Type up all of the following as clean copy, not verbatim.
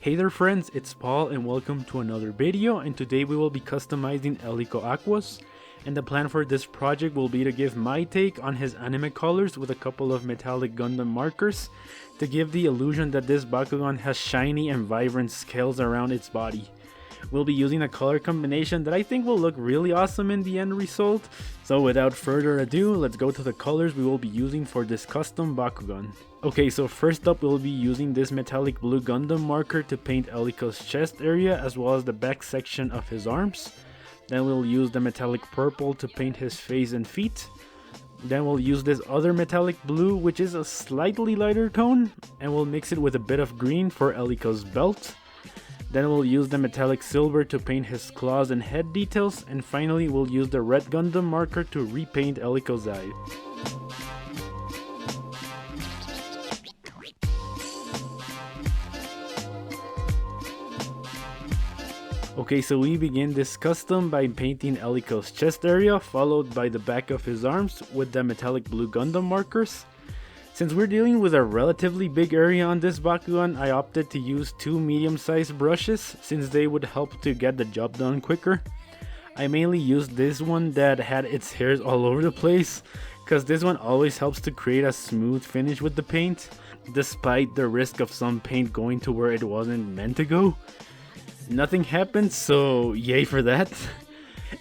Hey there friends, it's Paul and welcome to another video, and today we will be customizing Elico Aquas, and the plan for this project will be to give my take on his anime colors with a couple of metallic Gundam markers to give the illusion that this Bakugan has shiny and vibrant scales around its body. We'll be using a color combination that I think will look really awesome in the end result, so without further ado, let's go to the colors we will be using for this custom Bakugan. Okay, so first up we'll be using this metallic blue Gundam marker to paint Elico's chest area as well as the back section of his arms. Then we'll use the metallic purple to paint his face and feet. Then we'll use this other metallic blue, which is a slightly lighter tone, and we'll mix it with a bit of green for Elico's belt. Then we'll use the metallic silver to paint his claws and head details, and finally we'll use the red Gundam marker to repaint Elico's eye. Okay, so we begin this custom by painting Elico's chest area, followed by the back of his arms with the metallic blue Gundam markers. Since we're dealing with a relatively big area on this Bakugan, I opted to use two medium-sized brushes since they would help to get the job done quicker. I mainly used this one that had its hairs all over the place, cause this one always helps to create a smooth finish with the paint, despite the risk of some paint going to where it wasn't meant to go. Nothing happened, so yay for that.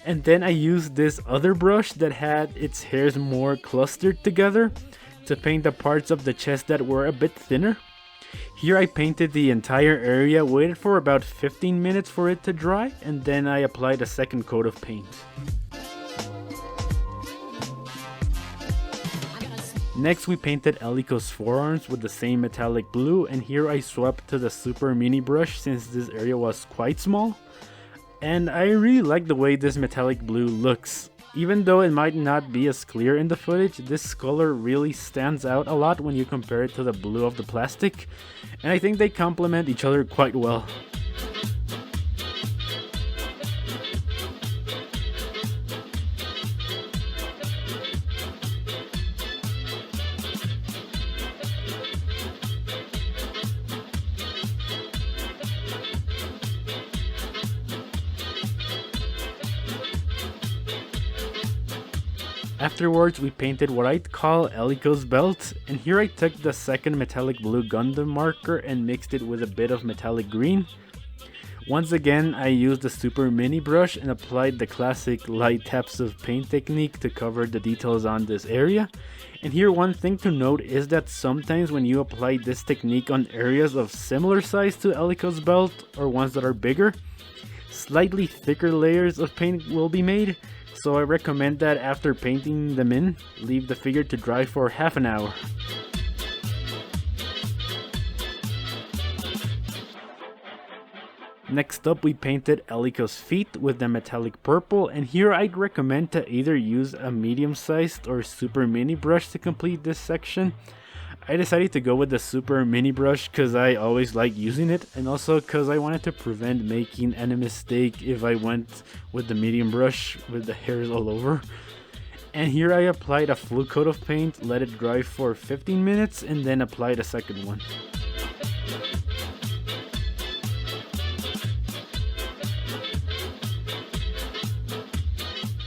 And then I used this other brush that had its hairs more clustered together to paint the parts of the chest that were a bit thinner. Here I painted the entire area, waited for about 15 minutes for it to dry, and then I applied a second coat of paint. Next we painted Elico's forearms with the same metallic blue, and here I swapped to the super mini brush since this area was quite small. And I really like the way this metallic blue looks. Even though it might not be as clear in the footage, this color really stands out a lot when you compare it to the blue of the plastic, and I think they complement each other quite well. Afterwards, we painted what I'd call Elico's belt, and here I took the second metallic blue Gundam marker and mixed it with a bit of metallic green. Once again, I used the super mini brush and applied the classic light taps of paint technique to cover the details on this area. And here one thing to note is that sometimes when you apply this technique on areas of similar size to Elico's belt or ones that are bigger, slightly thicker layers of paint will be made. So I recommend that after painting them in, leave the figure to dry for half an hour. Next up we painted Elico's feet with the metallic purple, and here I'd recommend to either use a medium-sized or super mini brush to complete this section. I decided to go with the super mini brush because I always like using it, and also because I wanted to prevent making any mistake if I went with the medium brush with the hairs all over. And here I applied a full coat of paint, let it dry for 15 minutes, and then applied a second one.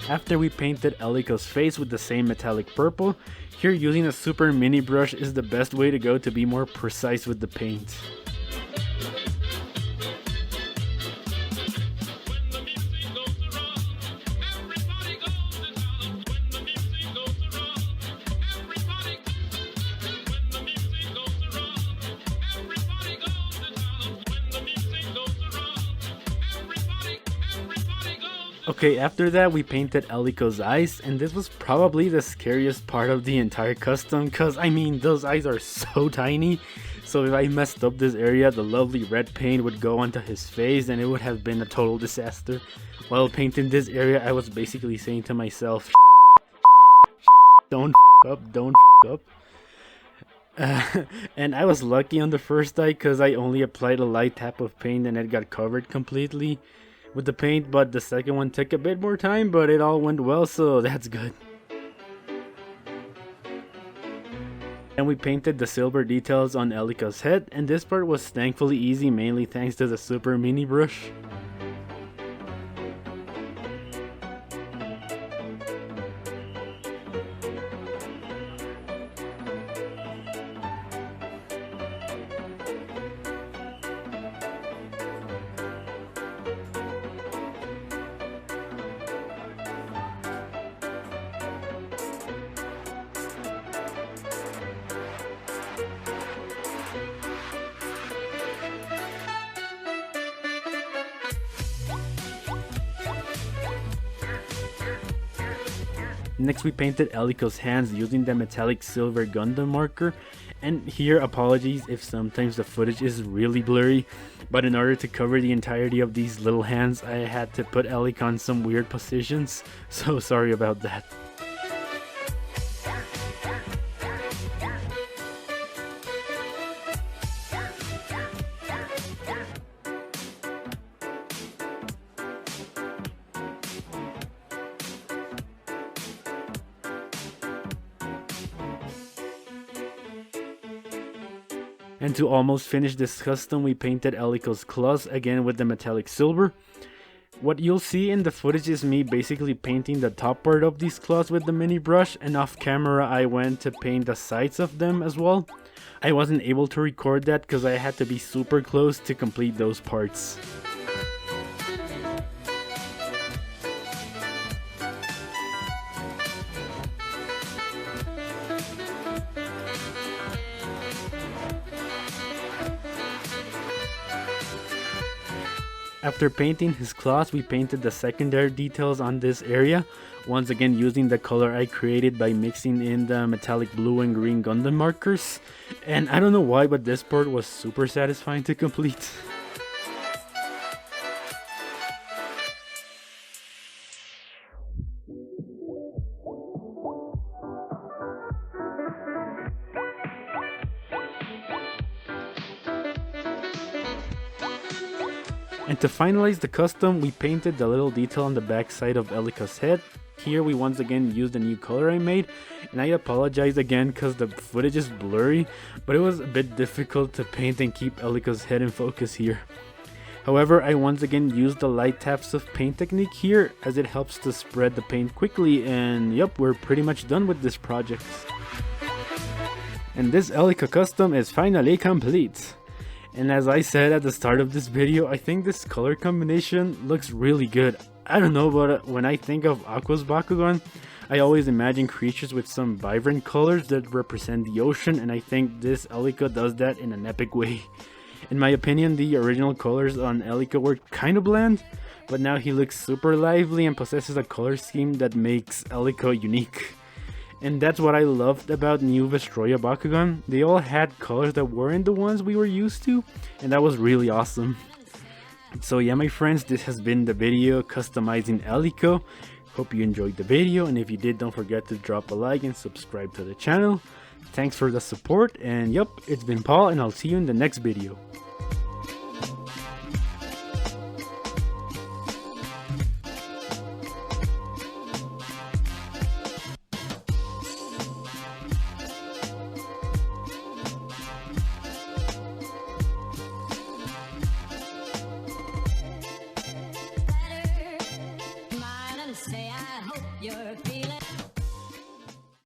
After we painted Elico's face with the same metallic purple, here using a super mini brush is the best way to go to be more precise with the paint. Okay, after that we painted Elico's eyes, and this was probably the scariest part of the entire custom, cause I mean those eyes are so tiny, so if I messed up this area the lovely red paint would go onto his face and it would have been a total disaster. While painting this area I was basically saying to myself, don't up. And I was lucky on the first eye cause I only applied a light tap of paint and it got covered completely with the paint, but the second one took a bit more time, but it all went well, so that's good. And we painted the silver details on Elico's head, and this part was thankfully easy, mainly thanks to the super mini brush. Next we painted Elico's hands using the metallic silver Gundam marker, and here apologies if sometimes the footage is really blurry, but in order to cover the entirety of these little hands I had to put Elico on some weird positions, so sorry about that. And to almost finish this custom, we painted Elico's claws again with the metallic silver. What you'll see in the footage is me basically painting the top part of these claws with the mini brush, and off camera I went to paint the sides of them as well. I wasn't able to record that because I had to be super close to complete those parts. After painting his claws, we painted the secondary details on this area, once again using the color I created by mixing in the metallic blue and green Gundam markers. And I don't know why, but this part was super satisfying to complete. And to finalize the custom, we painted the little detail on the back side of Elico's head. Here we once again used a new color I made, and I apologize again because the footage is blurry, but it was a bit difficult to paint and keep Elico's head in focus here. However, I once again used the light taps of paint technique here, as it helps to spread the paint quickly, and yep, we're pretty much done with this project. And this Elico custom is finally complete. And as I said at the start of this video, I think this color combination looks really good. I don't know, but when I think of Aqua's Bakugan, I always imagine creatures with some vibrant colors that represent the ocean, and I think this Elico does that in an epic way. In my opinion, the original colors on Elico were kind of bland, but now he looks super lively and possesses a color scheme that makes Elico unique. And that's what I loved about new Vestroya Bakugan. They all had colors that weren't the ones we were used to, and that was really awesome. So yeah, my friends, this has been the video customizing Elico. Hope you enjoyed the video, and if you did, don't forget to drop a like and subscribe to the channel. Thanks for the support, and yep, it's been Paul, and I'll see you in the next video.